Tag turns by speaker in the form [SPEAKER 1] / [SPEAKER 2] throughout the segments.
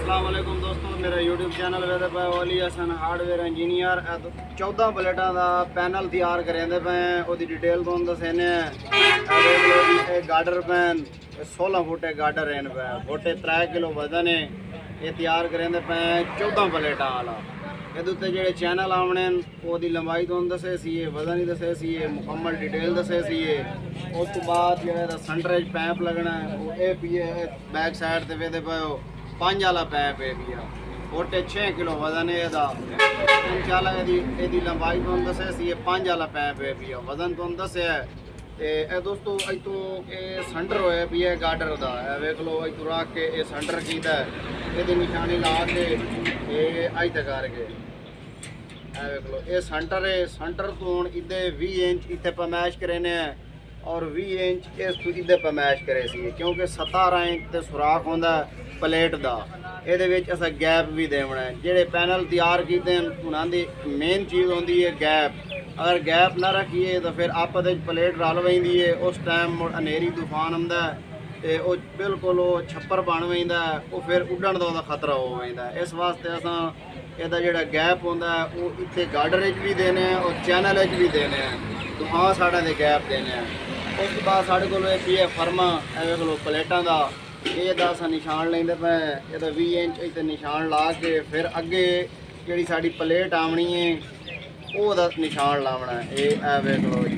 [SPEAKER 1] अस्सलाम वालेकुम दोस्तों, मेरा यूट्यूब चैनल वेदे पे ओली हसन हार्डवेयर इंजीनियर 14 प्लेटा का पैनल तैयार करेंदे पे ओदी डिटेल तो दसने गार्डर पैन 16 फुट गार्डर हैं पे फुटे 3 किलो वजन है। ये तैयार करेंदे पे 14 प्लेटा वाला ये जो चैनल आवने वो लंबाई तो दसे सी वजन ही दसे सी मुकम्मल डिटेल दसे सी। उस तो बाद जो सेंटर पैप लगना है वो ये पी बैक साइड से वेदे पे 5 वाला पैप है भी फुटे 6 किलो वजन है इंशाल्लाह यदी लंबाई तो दसे सी 5 वाला पैप है भी वजन तो दसे है। तो दोस्तों अज तो ये सेंटर होया भी है गार्डर का वेख लो अज तो रख के ये सेंटर कीता ये निशानी ला के ये अज तक करके वेख लो ये सेंटर है। सेंटर तो हूँ इधे 20 इंच इतने पैमाइश करेने और 20 इंच इस तो इधे पैमाइश करे सी क्योंकि 17 इंच तो सुराख होंदा प्लेट का ये असा गैप भी देना है। जेडे पैनल तैयार किए उन्होंने मेन चीज़ होंगी है गैप। अगर गैप ना रखिए तो फिर आपस प्लेट रल वही है उस टाइम अनेरी तूफान आता है तो बिल्कुल छप्पर बन वहीदा वो फिर उड़न का खतरा हो वहीदा। इस वास्ते असा ਇਹਦਾ ਜਿਹੜਾ ਗੈਪ ਹੁੰਦਾ ਉਹ ਇੱਥੇ ਗਾਰਡਰ ਵਿੱਚ ਵੀ ਦੇਣੇ ਆ ਔਰ ਚੈਨਲ ਵਿੱਚ ਵੀ ਦੇਣੇ ਆ ਦੋਹਾਂ ਸਾਈਡਾਂ ਦੇ ਗੈਪ ਦੇਣੇ ਆ। ਉਸ ਤੋਂ ਬਾਅਦ ਸਾਡੇ ਕੋਲ ਇਹ ਪੀ ਹੈ ਫਰਮਾ ਐਵੇਂ ਕੋਲ ਪਲੇਟਾਂ ਦਾ ਇਹਦਾ ਅਸਾਂ ਨਿਸ਼ਾਨ ਲੈਂਦੇ ਪਏ ਇਹਦਾ 20 ਇੰਚ ਇੱਥੇ ਨਿਸ਼ਾਨ ਲਾ ਕੇ ਫਿਰ ਅੱਗੇ ਜਿਹੜੀ ਸਾਡੀ ਪਲੇਟ ਆਉਣੀ ਹੈ ਉਹਦਾ ਨਿਸ਼ਾਨ ਲਾਉਣਾ ਇਹ ਐ ਵੇਖ ਲਓ ਜੀ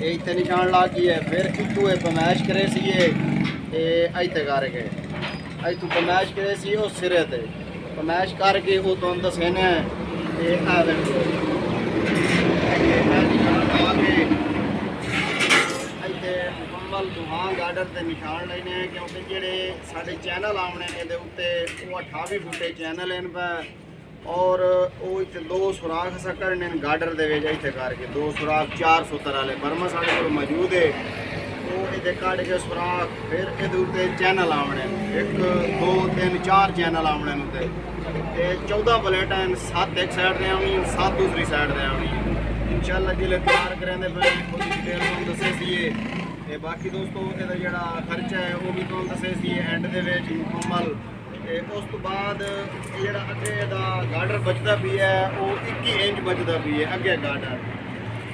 [SPEAKER 1] ਇਹ ਇੱਥੇ ਨਿਸ਼ਾਨ ਲਾ ਕੇ ਹੈ ਫਿਰ ਇੱਥੋਂ ਇਹ ਪਮੈਸ਼ ਕਰੇ ਸੀ ਇਹ ਇੱਥੇ ਕਰਕੇ ਇੱਥੋਂ ਪਮੈਸ਼ ਕਰੇ ਸੀ ਉਹ ਸਿਰੇ ਤੇ पमैश करके वो तो दसने मुकम्मल दुहां गार्डर से निशान लेने क्योंकि जेडे साढ़े चैनल आने ये उत्ते वो 28 फुटे चैनल हैं पे और वो इतने 2 सुराख अस करने गार्डर के इतने करके 2 सुराख 470 वाले बर्मा साढ़े को मौजूद है वो ये कट के सुराख फिर ये चैनल आने 1 2 3 4 चैनल आने उत्ते 14 प्लेटा 7 एक साइड से आनी 7 दूसरी साइड से आनी इंशाल्लाह जिले तैयार करेंगे फिर डिटेल तुम दसे सी। बाकी दोस्तों ये जो खर्चा है वो भी तुम दसे सी एंड के मुकम्मल। उस तो बाद जो अगे गार्डर बचता भी है वो 21 इंच बचता भी है अगे गार्डर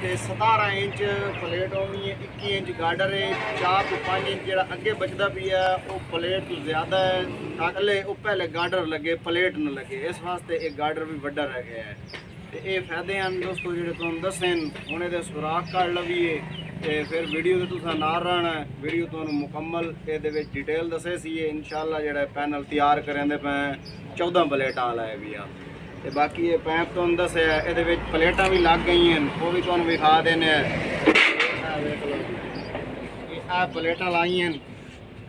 [SPEAKER 1] 17 इंच प्लेट आनी है 21 इंच गार्डर है 4 तो 5 इंच जो अगे बचता भी है वो प्लेट तो ज़्यादा है अगले वो पहले गार्डर लगे प्लेट न लगे इस वास्ते एक गार्डर भी बड़ा रह गया है। तो ये फायदे हैं दोस्तों जो तुम दसे हूँ ये सुराख कर लवीए तो फिर वीडियो तो तुसा ना रहना वीडियो तो मुकम्मल ये डिटेल दसे सी इंशाल्लाह जो पैनल तैयार करेंदे पे 14 प्लेटा वाला है भी तो बाकी ये पैप तो दसे ये प्लेटा भी लग गई हैं वो भी तुम विखा देने प्लेटा लाई हैं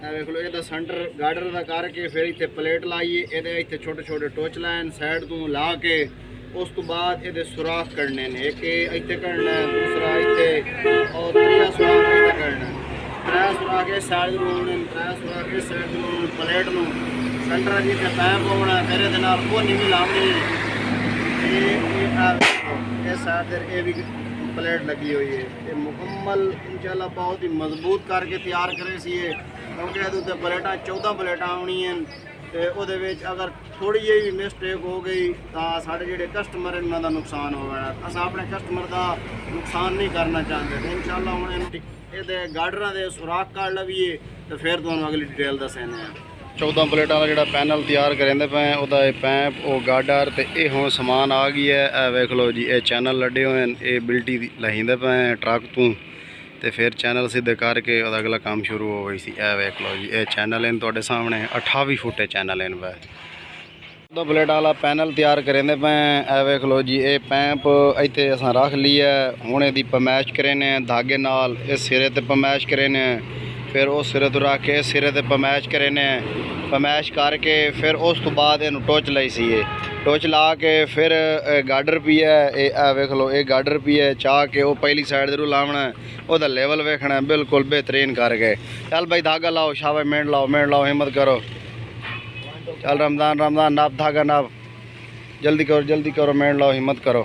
[SPEAKER 1] वेख लो ये सेंटर गार्डर का करके फिर इतने प्लेट लाइए ये इतने छोटे छोटे टोच लाइन साइड तो ला के उस तो बाद ये सुराख करने ने एक इतने करना है दूसरा इतने और 3 सुराख इतने करना है 3 सुराख इस साइड लाने 3 सुराख इस साइड लाने प्लेट में सेंटर जितने पैप होना फिर ये नहीं लानी इस साइड ये भी प्लेट लगी हुई है ये मुकम्मल इंशाल्लाह बहुत ही मजबूत करके तैयार करे सी क्योंकि ये प्लेटा 14 प्लेटा आनी हैं तो वो अगर थोड़ी जी मिसटेक हो गई तो साढ़े जोड़े कस्टमर हैं उन्होंने नुकसान हो गया अस अपने कस्टमर का नुकसान नहीं करना चाहते तो इंशाल्लाह हूँ ये गार्डर के सुराख कर लवीए तो फिर तुम अगली डिटेल दसेने 14 प्लेटा का जो पैनल तैयार करेंदे पे वह पैप वो गार्डर तो ये हूँ समान आ गई है वेख लो जी ये चैनल लड़े हुए हैं ये बिल्टी लहींदे पे ट्रक तो फिर चैनल सीधे करके अगला काम शुरू हो गई सी वेख लो जी ये चैनल इन तुहाडे सामने 28 फुटे चैनल इन पे 14 प्लेटा वाला पैनल तैयार करेंदे पे वेख लो जी ये पैप इतने असां रख लिया हुण इहदी पमैश करेने धागे नाल इस सिरे ते पमैश करेने फिर उस सिरे तो रख के सिरे ते पमैश करेने पमैश करके फिर उस तो बाद इनू टोच लाई सी टोच ला के फिर गार्डर पी है ये वेख लो ये गार्डर पी है चाह के वो पहली साइड जरूर लावना वह लेवल वेखना है बिल्कुल बेहतरीन करके। चल भाई धागा लाओ शाबाश मेंढ लाओ हिम्मत करो चल रमज़ान नाप धागा नाप जल्दी करो मेंढ लाओ हिम्मत करो।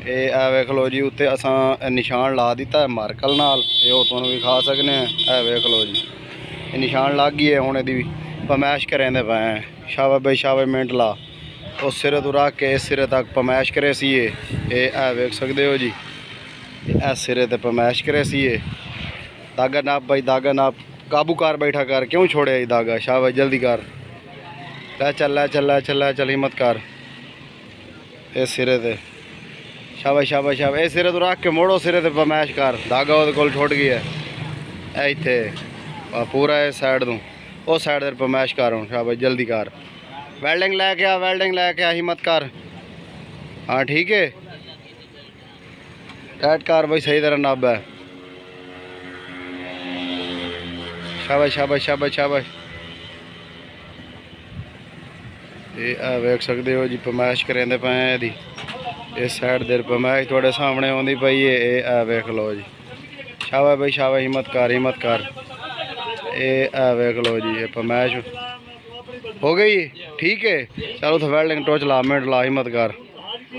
[SPEAKER 1] ये वेख लो जी उत्ते असां निशान ला दिता है मार्कल नाल ये तुहानूं विखा सकने वेख लो जी निशान लग गई है हुण इहदी पमैश करेंदे पे शाबाश भाई शाबाश मिनट ला उस सिरे तो रख के इस सिरे तक पमैश करे सीए ये वेख सकते हो जी इस सिरे ते पमैश करे सीए धागा नाप भाई धागा नाप काबू कर बैठा कर क्यों छोड़े धागा शाबाश जल्दी कर लै चल लै चल लै चल लै चल हिम्मत कर इस सिरे ते शाबाश शाबाश शाबाश इस सिरे तो रख के मोड़ो सिरे ते पमैश कर धागा वो कोल छुट गया है इत्थे पूरा इस साइड तू उस साइड पर पमैश कर हूँ शाबाश जल्दी कर वेल्डिंग लैके आ वेल्डिंग लैके आ हिम्मत कर हाँ ठीक है टाइट कर भाई सही तरह नब है शाबाश शाबाश शाबाश शाबाश ये वेख सकते हो जी पमैश करेंदे पे यदी इस साइड देर पमैश थोड़े सामने आँदी पई है ये वेख लो जी शाबाश भाई शाबाश हिम्मत कर ये वेख लो जी ये पमैश हो गई ठीक है चलो तो वेल्डिंग टोच ला मिनट ला हिम्मत कर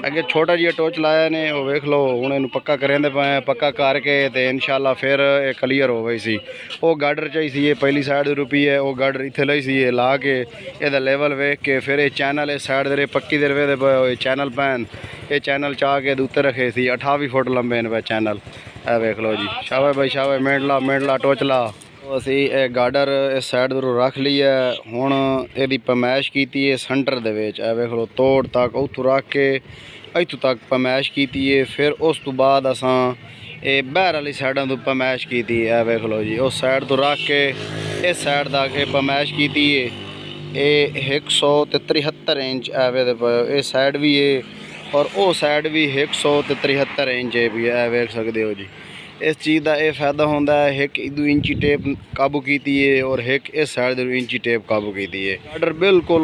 [SPEAKER 1] अगे छोटा जी टोच लाया ने वो वेख लो हूँ इन पक्का करेंदे पे पक्का करके तो इंशाल्लाह फिर ये क्लीयर हो गई सी वो गाडर चाहिए सी पहली साइड रुपी है वो गाडर इत्थे लई सी ला के ये लेवल वेख के फिर ये चैनल इस साइड दे पक्की दे पे चैनल पैन ये चैनल चाह के उत्ते रखे सी 28 फुट लंबे ने पे चैनल ए वेख लो जी शाबाश भाई शाबाश मिनट ला टोच ला असी ये गाडर इस साइड दूर रख ली है हुण यदी पमैश की है सेंटर दे विच ए वेख लो तोड़ तक उतों रख के इतों तक पमैश की है फिर उस तो बाद असां ये बहर वाली साइडों तो पमैश की है वेख लो जी उस साइड तो रख के इस साइड तक ये पमैश की है ये 173 इंच एवे दे इस साइड भी है और वो साइड भी 173 इंच भी है वेख सकते हो जी इस चीज़ का यह फायदा होंदा है एक इदू इंची टेप काबू की है और एक इस साइड इंची टेप काबू की है गाडर बिल्कुल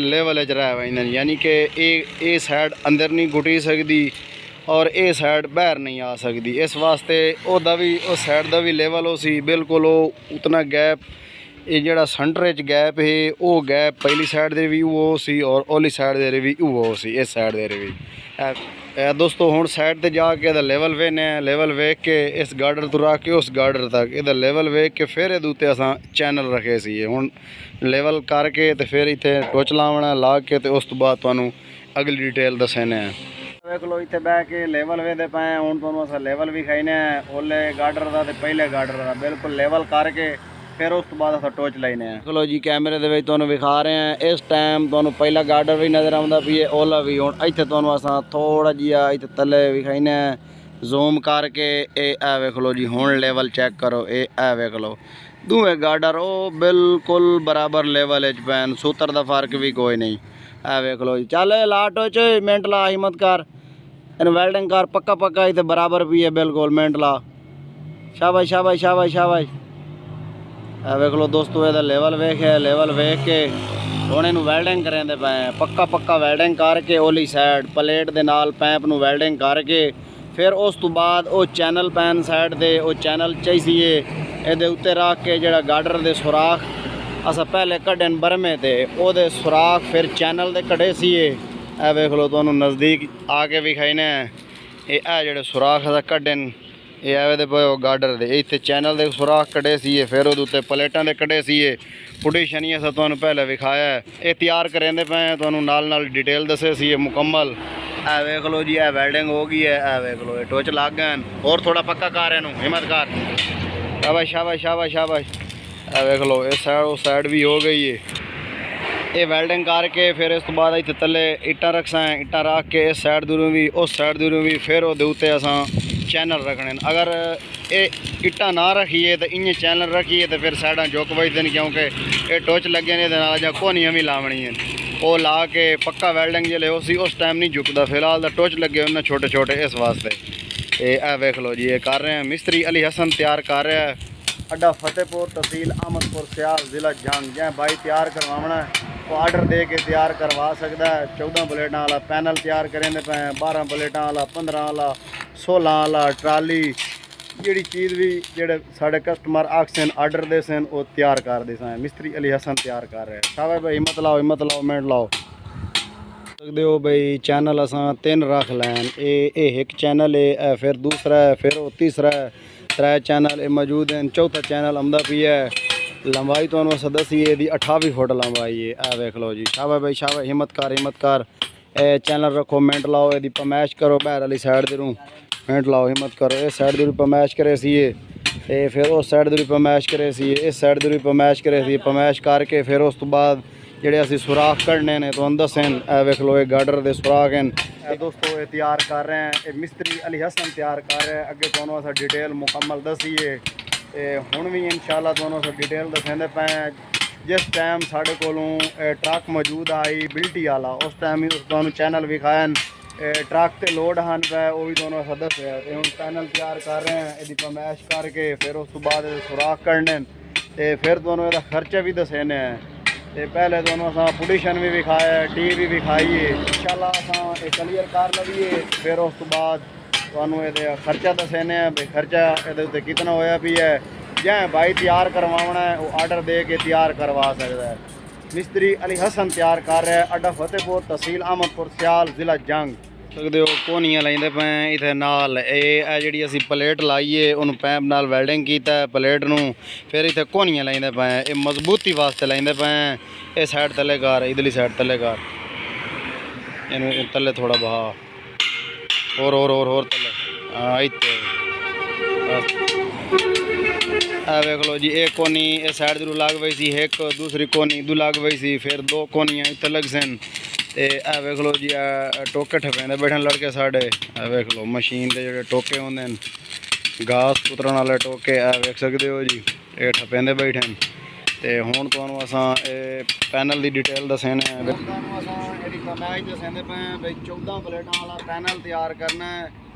[SPEAKER 1] लेवल च रहा है यानी कि ये साइड अंदर नहीं घुटी सकती और ये साइड बाहर नहीं आ सकती इस वास्ते ओदा भी उस साइड का भी लेवल हो सी बिल्कुल उतना गैप ये जड़ा सेंटर च गैप है वो गैप पहली साइड दे भी वो सी और ओली साइड दे भी वो सी इस साइड दे भी दोस्तों हुण साइड ते जाके लेवल वेने लेवल वेख के इस गाडर तो रख के उस गाडर तक ये लेवल वेख के फिर ये उत्ते असां चैनल रखे सी हुण लेवल करके तो फिर इत्थे टोच लावना ला के तो उस तो बाद तुहानूं अगली डिटेल दसने वेख लो इत्थे बह के लेवल वेदे पे हुण तुहानूं असां लेवल भी खाइने ओले गाडर दा ते पहले गाडर दा बिल्कुल लेवल करके फिर उस तो बाद अस टोच लाइने चलो जी कैमरे दे विच तुहानूं विखा रहे हैं इस टाइम तुहानूं पहला गाडर भी नज़र आउंदा पई है ओला भी हुण इत्थे तुहानूं असां थोड़ा जिहा इत्थे थल्ले विखाइने जूम करके ए वेख लो जी हुण लेवल चेक करो ए वेख लो दोवें गाडर ओ बिल्कुल बराबर लेवल च पैन सूत्र दा फर्क भी कोई नहीं ए वेख लो जी चल ला टोच मिनट ला हिम्मत कर इन वेल्डिंग कर पक्का इत्थे बराबर भी है बिल्कुल मिनट ला शाबाश शाबाश शाबाश शाबाश वेख लो दोस्तों ये लेवल वेख है लेवल वेख के हुण इहनूं वेल्डिंग करेंदे पे पक्का वेल्डिंग करके ओली साइड प्लेट दे नाल पैप नूं वेल्डिंग करके फिर उस तो बाद वो चैनल पैन साइड दे वो चैनल चाहिए ये उत्ते रख के जिहड़ा गाडर दे सुराख असां पहले कड्डन बरमे ते ओहदे सुराख फिर चैनल दे कड्डे सीए ए वेख लो तुहानूं नज़दीक आके विखाइने ये जिहड़े सुराख असां कड्डन ये आवे दे पे गाडर दे इत्थे चैनल दे सुराख कड्डे सीए फिर उहदे उत्ते प्लेटां दे कड्डे सीए पुटी शनी असां तुहानूं पहले विखाया है ये तैयार करेंदे पे तुहानूं नाल डिटेल दसे सीए मुकम्मल ए वेख लो जी ए वेल्डिंग हो गई है ए वेख लो ये टोच लग गए और थोड़ा पक्का कर इहनूं हिम्मत कर शाबाश शाबाश शाबाश शाबाश ए वेख लो इस साइड भी हो गई है ये वेल्डिंग करके फिर इस तो बाद इत्थे थल्ले इट्टां रखसां इट्टां रख के इस साइड दूरों भी उस साइड दूरों भी फिर उहदे उत्ते असां चैनल रखने अगर ये इट्टा ना रखिए तो इं चैनल रखिए तो फिर साइडा झुक बजते हैं क्योंकि ये टोच लगे ने या कोनियां भी लावनी हैं वो ला के पक्का वेल्डिंग जिले उस टाइम नहीं झुकता फिलहाल तो टोच लगे उन्हें छोटे छोटे इस वास्ते ये वेख लो जी ये कर रहे हैं मिस्त्री अली हसन तैयार कर रहा है अड्डा फतेहपुर तहसील अहमदपुर सियाल ज़िला जंग जै भाई तैयार करवाना वो आर्डर दे के तैयार करवा सकता है 14 प्लेटा वाला पैनल तैयार करेंदे पे 12 प्लेटा वाला 15 वाला 16 वाला ट्राली जी चीज़ भी जेडे साढ़े कस्टमर आखसन आर्डर दे सन वो तैयार कर दे सन मिस्त्री अली हसन तैयार कर रहे हैं शाबाश भाई हिम्मत लाओ मिनट लाओ सकते हो भाई चैनल असां 3 रख लैन ये एक चैनल है फिर दूसरा है फिर वो तीसरा है 3 चैनल मौजूद हैं चौथा चैनल आमदा पी है लंबाई तो दसी है 28 फुट लंबाई है। आ वेख लो जी, शाबाश भाई शाबाश, हिम्मत कर चैनल रखो, मिनट लाओ, यदि पमैश करो बहर वाली साइड दे मिनट लाओ, हिम्मत करो, इस साइड दे पमैश करे सीए ते फिर उस साइड दे पमैश करे सीए, इस साइड दे पमैश करे सीए, पमैश करके फिर उस तो बाद ਜਿਹੜੇ ਅਸੀਂ ਸੁਰਾਖ ਕੱਢਨੇ ਨੇ ਤੁਹਾਨੂੰ ਦੱਸਣ। ਇਹ ਵੇਖ ਲਓ, ਇਹ ਗਾਡਰ ਦੇ ਸੁਰਾਖ ਹਨ। ਇਹ ਦੋਸਤੋ ਇਹ ਤਿਆਰ ਕਰ ਰਹੇ ਹਨ, ਇਹ ਮਿਸਤਰੀ ਅਲੀ ਹਸਨ ਤਿਆਰ ਕਰ ਰਿਹਾ। ਅੱਗੇ ਤੁਹਾਨੂੰ ਅਸਾਂ ਡਿਟੇਲ ਮੁਕੰਮਲ ਦੱਸੀਏ ਤੇ ਹੁਣ ਵੀ ਇਨਸ਼ਾਅੱਲਾ ਤੁਹਾਨੂੰ ਅਸਾਂ ਡਿਟੇਲ ਦੱਸਦੇ ਪਏ। ਜਿਸ ਟਾਈਮ ਸਾਡੇ ਕੋਲੋਂ ਟਰੱਕ ਮੌਜੂਦ ਆਈ ਬਿਲਟੀ ਵਾਲਾ, ਉਸ ਟਾਈਮ ਹੀ ਤੁਹਾਨੂੰ ਚੈਨਲ ਵਿਖਾਇਆ ਟਰੱਕ ਤੇ ਲੋਡ ਹਨ ਪਏ, ਉਹ ਵੀ ਤੁਹਾਨੂੰ ਅਸਾਂ ਦੱਸਿਆ। ਤੇ ਹੁਣ ਪੈਨਲ ਤਿਆਰ ਕਰ ਰਹੇ ਹਾਂ, ਇਹਦੀ ਪਮੈਸ਼ ਕਰਕੇ ਫਿਰ ਉਸ ਤੋਂ ਬਾਅਦ ਇਹਦੇ ਸੁਰਾਖ ਕੱਢਣੇ ਤੇ ਫਿਰ ਤੁਹਾਨੂੰ ਇਹਦਾ ਖਰਚਾ ਵੀ ਦੱਸਣੇ ਹੈ। ਤੇ ਪਹਿਲੇ ਤੁਹਾਨੂੰ ਅਸਾਂ ਪੁਡੀਸ਼ਨ ਵੀ ਵਿਖਾਇਆ, ਟੀ ਵੀ ਵਿਖਾਈਏ, ਇਨਸ਼ਾਅੱਲਾ ਅਸਾਂ ਇਹ ਕਲੀਅਰ ਕਰ ਲਈਏ। ਫਿਰ ਉਸ ਤੋਂ ਬਾਅਦ ਤੁਹਾਨੂੰ ਇਹਦੇ ਖਰਚਾ ਦੱਸਣੇ ਆ ਵੀ ਖਰਚਾ ਇਹਦੇ ਉੱਤੇ ਕਿੰਨਾ ਹੋਇਆ ਵੀ ਹੈ। ਜਾਂ ਭਾਈ ਤਿਆਰ ਕਰਵਾਉਣਾ ਹੈ ਉਹ ਆਰਡਰ ਦੇ ਕੇ ਤਿਆਰ ਕਰਵਾ ਸਕਦਾ ਹੈ। ਮਿਸਤਰੀ ਅਲੀ ਹਸਨ ਤਿਆਰ ਕਰ ਰਿਹਾ, ਅੱਡਾ ਫਤਿਹਪੁਰ, ਤਹਿਸੀਲ ਅਹਿਮਦਪੁਰ, ਸਿਆਲ, ਜ਼ਿਲ੍ਹਾ ਜੰਗ। ਸਕਦੇ ਹੋ ਕੋਨੀਆਂ ਲਾਈਂਦੇ ਪਏ ਇੱਥੇ ਨਾਲ। ਇਹ ਜਿਹੜੀ ਅਸੀਂ ਪਲੇਟ ਲਾਈਏ ਉਹਨੂੰ ਪੈਪ ਨਾਲ ਵੈਲਡਿੰਗ ਕੀਤਾ ਪਲੇਟ ਨੂੰ, ਫਿਰ ਇੱਥੇ ਕੋਨੀਆਂ ਲਾਈਂਦੇ ਪਏ। ਇਹ ਮਜ਼ਬੂਤੀ ਵਾਸਤੇ ਲਾਈਂਦੇ ਪਏ। ਇਹ ਸਾਈਡ ਥੱਲੇ ਕਰ, ਇਧਰਲੀ ਸਾਈਡ ਥੱਲੇ ਕਰ, ਇਹਨੂੰ ਥੱਲੇ ਥੋੜਾ ਬਹਾ, ਹੋਰ ਥੱਲੇ, ਹਾਂ ਇੱਥੇ ਆ ਵੇਖ ਲਓ ਜੀ। ਇਹ ਕੋਨੀ ਇਹ ਸਾਈਡ ਦੂ ਲੱਗ ਪਈ ਸੀ, ਇੱਕ ਦੂਸਰੀ ਕੋਨੀ ਦੂ ਲੱਗ ਪਈ ਸੀ, ਫਿਰ ਦੋ ਕੋਨੀਆਂ ਇੱਥੇ ਲੱਗ ਸਨ। ਤੇ ਇਹ ਵੇਖ ਲਓ ਜੀ, ਟੋਕੇ ਠਪੇਂਦੇ ਬੈਠਣ ਲੜਕੇ ਸਾਡੇ। ਇਹ ਵੇਖ ਲਓ ਮਸ਼ੀਨ ਦੇ ਜਿਹੜੇ ਟੋਕੇ ਹੁੰਦੇ ਨੇ, ਘਾਸ ਕੁਤਰਨ ਵਾਲੇ ਟੋਕੇ, ਇਹ ਵੇਖ ਸਕਦੇ ਹੋ ਜੀ, ਇਹ ਠਪੇਂਦੇ ਬੈਠੇ ਨੇ। ਤੇ ਹੁਣ ਤੁਹਾਨੂੰ ਅਸਾਂ ਇਹ ਪੈਨਲ ਦੀ ਡਿਟੇਲ ਦੱਸਣੇ ਆ। ਤੁਹਾਨੂੰ ਅਸਾਂ ਇਹਦੀ ਕਮਾਈ ਦੱਸਦੇ ਪਏ ਬਈ 14 ਪਲੇਟਾਂ ਵਾਲਾ ਪੈਨਲ ਤਿਆਰ ਕਰਨਾ ਹੈ।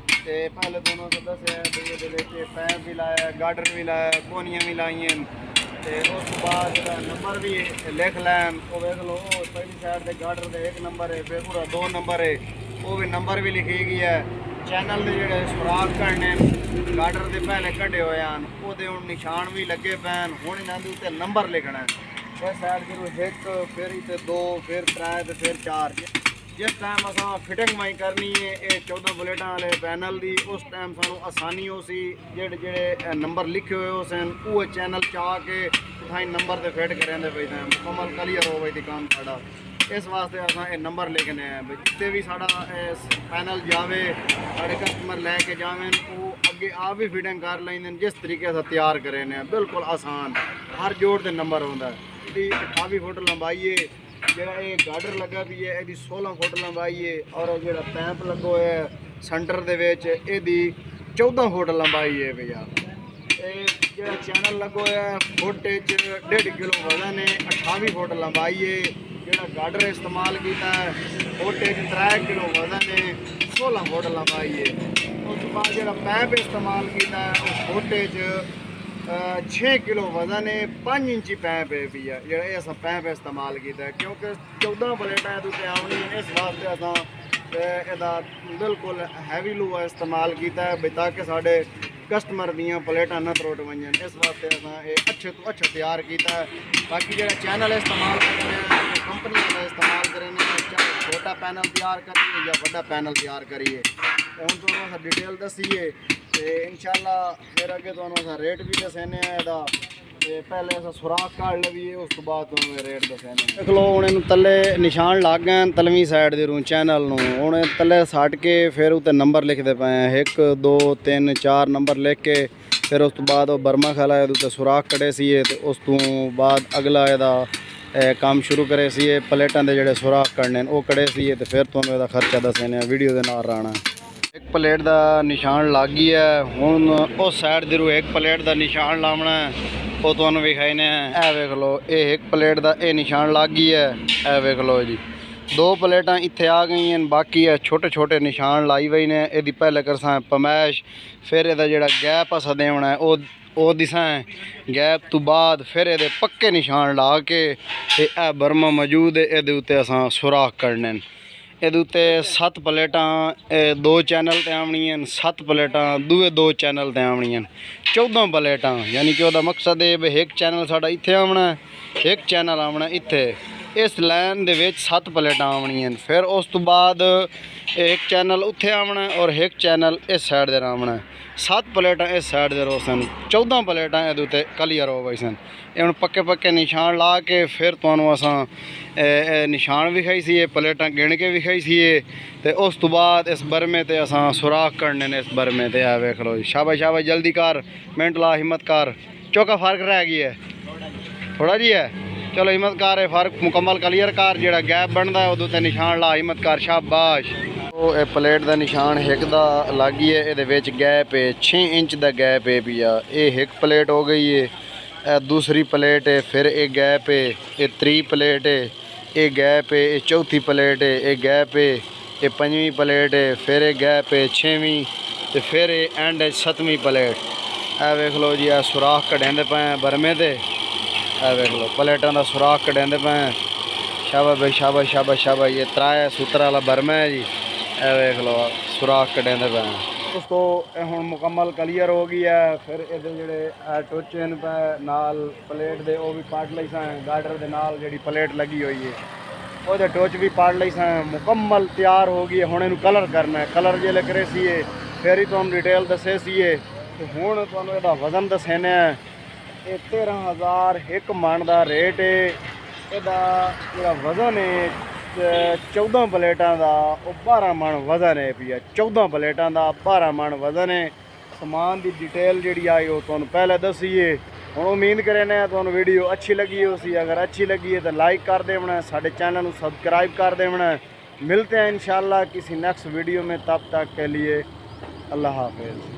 [SPEAKER 1] ਤੇ ਪਹਿਲੇ ਤੁਹਾਨੂੰ ਦੱਸਿਆ ਵੀ ਇਹਦੇ ਵਿੱਚ ਪੈਪ ਵੀ ਲਾਇਆ, ਗਾਡਰ ਵੀ ਲਾਇਆ, ਕੋਨੀਆਂ ਵੀ ਲਾਈਆਂ ਤੇ ਉਸ ਤੋਂ ਬਾਅਦ ਇਹਦਾ ਨੰਬਰ ਵੀ ਲਿਖ ਲੈਣ। ਉਹ ਵੇਖ ਲਓ, ਉਹ ਪਹਿਲੀ ਸਾਈਡ ਦੇ ਗਾਡਰ ਦੇ 1 ਨੰਬਰ ਹੈ, ਫਿਰ ਪੂਰਾ 2 ਨੰਬਰ ਹੈ, ਉਹ ਵੀ ਨੰਬਰ ਵੀ ਲਿਖੀ ਗਈ ਹੈ। ਚੈਨਲ ਦੇ ਜਿਹੜੇ ਸੁਰਾਖ ਕਰਨੇ ਗਾਡਰ ਦੇ ਪਹਿਲੇ ਕੱਢੇ ਹੋਏ ਹਨ, ਉਹਦੇ ਹੁਣ ਨਿਸ਼ਾਨ ਵੀ ਲੱਗੇ ਪੈਣ। ਹੁਣ ਇਹਨਾਂ ਦੇ ਉੱਤੇ ਨੰਬਰ ਲਿਖਣਾ ਹੈ। ਇਸ ਸਾਈਡ ਜਦੋਂ 1, ਫਿਰ ਇੱਥੇ 2, ਫਿਰ 3 ਤੇ ਫਿਰ 4। जिस टाइम असा फिटिंग माई करनी है ये 14 प्लेटा वाले पैनल की, उस टाइम सानू आसानी हो सी जेड़े जेड़े नंबर लिखे हुए सन वो चैनल चाह के तुसाई नंबर से फिट करेंदे पे मुकम्मल क्लियर हो गई काम साड़ा। इस वास्ते असा ये नंबर लिखने हैं भाई जितने भी साड़ा पैनल जावे साढ़े कस्टमर लैके जावें वो अगे आप भी फिटिंग कर लेंगे जिस तरीके से तैयार करें। बिल्कुल आसान, हर जोड़ से नंबर आता है। इसकी 28 फुट लंबाई है, ਜਿਹੜਾ ਇਹ ਗਾਡਰ ਲੱਗਾ ਵੀ ਹੈ ਇਹਦੀ 16 ਫੁੱਟ ਲੰਬਾਈ ਹੈ, ਔਰ ਜਿਹੜਾ ਪੈਂਪ ਲੱਗਾ ਹੋਇਆ ਹੈ ਸੈਂਟਰ ਦੇ ਵਿੱਚ ਇਹਦੀ 14 ਫੁੱਟ ਲੰਬਾਈ ਹੈ ਭਈਆ। ਇਹ ਜਿਹੜਾ ਚੈਨਲ ਲੱਗਾ ਹੋਇਆ ਹੈ ਫੁੱਟ 'ਚ 1.5 ਕਿਲੋ ਵਜ਼ਨ ਹੈ, 28 ਫੁੱਟ ਲੰਬਾਈ ਹੈ। ਜਿਹੜਾ ਗਾਡਰ ਇਸਤੇਮਾਲ ਕੀਤਾ ਹੈ ਫੁੱਟ 'ਚ 3 ਕਿਲੋ ਵਜ਼ਨ ਹੈ, 16 ਫੁੱਟ ਲੰਬਾਈ ਹੈ। ਉਸ ਤੋਂ ਬਾਅਦ ਜਿਹੜਾ ਪੈਂਪ ਇਸਤੇਮਾਲ ਕੀਤਾ ਹੈ ਉਹ ਫੁੱਟ 'ਚ 6 किलो वजन है, 5 इंची पैप है भैया। जोड़ा अस पैप इस्तेमाल किया क्योंकि 14 प्लेटा आनी इस वास्ते असा बिल्कुल हैवी लूहा इस्तेमाल किया है ताकि साढ़े कस्टमर दियाँ प्लेटा न त्रुट वजन। इस वास्ते असा अच्छे तो अच्छा तैयार किया है। बाकी जो चैनल इस्तेमाल करें कंपनी का इस्तेमाल करें, चाहे छोटा पैनल तैयार करिए या बड़ा पैनल तैयार करिए। हम तो डिटेल दसीए तो इंशाल्लाह फिर अगे तो रेट भी दसने ਇਹਦਾ। ਤੇ ਪਹਿਲੇ ਅਸਾਂ ਸੁਰਾਖ ਕੱਢ ਲਈਏ ਉਸ ਤੋਂ ਬਾਅਦ ਤੁਹਾਨੂੰ ਰੇਟ ਦੱਸਣੇ। ਦੇਖ ਲਓ ਹੁਣ ਇਹਨੂੰ ਥੱਲੇ ਨਿਸ਼ਾਨ ਲੱਗ ਗਏ ਤਲਵੀਂ ਸਾਈਡ ਦੇ ਰੂ ਚੈਨਲ ਨੂੰ। ਹੁਣ ਥੱਲੇ ਸੱਟ ਕੇ ਫਿਰ ਉੱਤੇ ਨੰਬਰ ਲਿਖਦੇ ਪਏ 1 2 3 4 ਨੰਬਰ ਲਿਖ ਕੇ ਫਿਰ ਉਸ ਤੋਂ ਬਾਅਦ ਉਹ ਬਰਮਾ ਖਾਲਾ ਇਹਦੇ ਉੱਤੇ ਸੁਰਾਖ ਕੱਢੇ ਸੀਏ ਤੇ ਉਸ ਤੋਂ ਬਾਅਦ ਅਗਲਾ ਇਹਦਾ ਕੰਮ ਸ਼ੁਰੂ ਕਰੇ ਸੀਏ। ਪਲੇਟਾਂ ਦੇ ਜਿਹੜੇ ਸੁਰਾਖ ਕੱਢਣੇ ਉਹ ਕੱਢੇ ਸੀਏ ਤੇ ਫਿਰ ਤੁਹਾਨੂੰ ਇਹਦਾ ਖਰਚਾ ਦੱਸਣੇ ਵੀਡੀਓ ਦੇ ਨਾਲ ਰਹਿਣਾ। एक प्लेट का निशान लग गई है। हुण उस साइड जरूर एक प्लेट का निशान लावना है वो तुहानूं विखाने। ए वेख लो ये एक प्लेट का ये निशान लग गई है। ए वेख लो जी 2 प्लेटां इत्थे आ गई हैं, बाकी है छोटे छोटे निशान लाई हुई ने। ये पहले करसा पमैश, फिर ये जिहड़ा गैप असा देना है वो दिसा है। गैप तो बाद फिर ये पक्के निशान ला के ए बर्मा मौजूद है, ये उत्ते असां सुराख करने। ਇਹਦੇ ਉੱਤੇ 7 प्लेटां 2 चैनल ते आवणियां, 7 प्लेटां दूए 2 चैनल ते आवणियां, 14 प्लेटां। यानी कि वह मकसद है भी एक चैनल साडा इत्थे आवना, एक चैनल आवना इत्थे। इस लाइन दे विच 7 प्लेटां आवणियां। फिर उस तो बाद एक चैनल उत्थे आवना और एक चैनल इस साइड दे आवना। 7 प्लेटां इस साइड दे रो सन 14 प्लेटां इहदे उत्ते क्लियर हो गई सन। ये हुण पक्के पक्के निशान ला के फिर तुहानूं असां निशान विखाई सी प्लेटां गिण के विखाई सी ते उस तो बाद इस बरमे ते असां सुराख करने ने इस बरमे ते। आ वेख लो जी, शाबाश शाबाश, जल्दी कर, मिनट ला, हिम्मत कर। चौका फर्क रह गई है, थोड़ा जी है, चलो हिम्मत कर, फर्क मुकम्मल क्लियर कर, जेड़ा गैप बनता है उदों ते निशान ला, हिम्मत कर, शाबाश। वो प्लेट का निशान हिक दा लग गई है, ये गैप है 6 इंच का गैप है पिया। ये एक प्लेट हो गई है, दूसरी प्लेट है, फिर एक गैप है, ये 3 प्लेट है, ये गैप है, ये 4थी प्लेट है, ये गैप है, ये 5वीं प्लेट है, फिर एक गैप है 6वीं, तो फिर ये एंड है 7वीं प्लेट। ए वेख लो जी, सुराख कढेंदे पे बरमे ते। ए वेख लो प्लेटां का सुराख कढेंदे पे। शाबाश भाई, शाबाश शाबाश शाबाश। ये 3 सूत्र वाला बरमा है जी। ए वेख लो सुराख कढेंदे पे दोस्तों। हुण मुकम्मल क्लीयर हो गई है। फिर ये जेडे टोचे पे नाल प्लेट दे वो भी पाट लई सा, गार्डर दे नाल जेडी प्लेट लगी हुई है वो टोच भी पाट लई सा, मुकम्मल तैयार हो गई है। हुण इनू कलर करना है, कलर जिहले करे सी फिर ही तुहानूं डिटेल दसे सी। तो हुण तुहानूं इहदा वजन दसने है। ये 13,000 एक मन का रेट है। इहदा जिहड़ा वजन है 14 प्लेटां का वो 12 मन वजन है पिया। 14 प्लेटां का 12 मन वजन है। समान की डिटेल जी आई वो तुहानूं पहले दसी है। हुण उम्मीद करें तुहानूं वीडियो अच्छी लगी हो सी। अगर अच्छी लगी है तो लाइक कर देना, साडे चैनल को सब्सक्राइब कर देना। मिलते हैं इंशाल्लाह किसी नेक्स्ट वीडियो में, तब तक के लिए अल्लाह हाफिज़।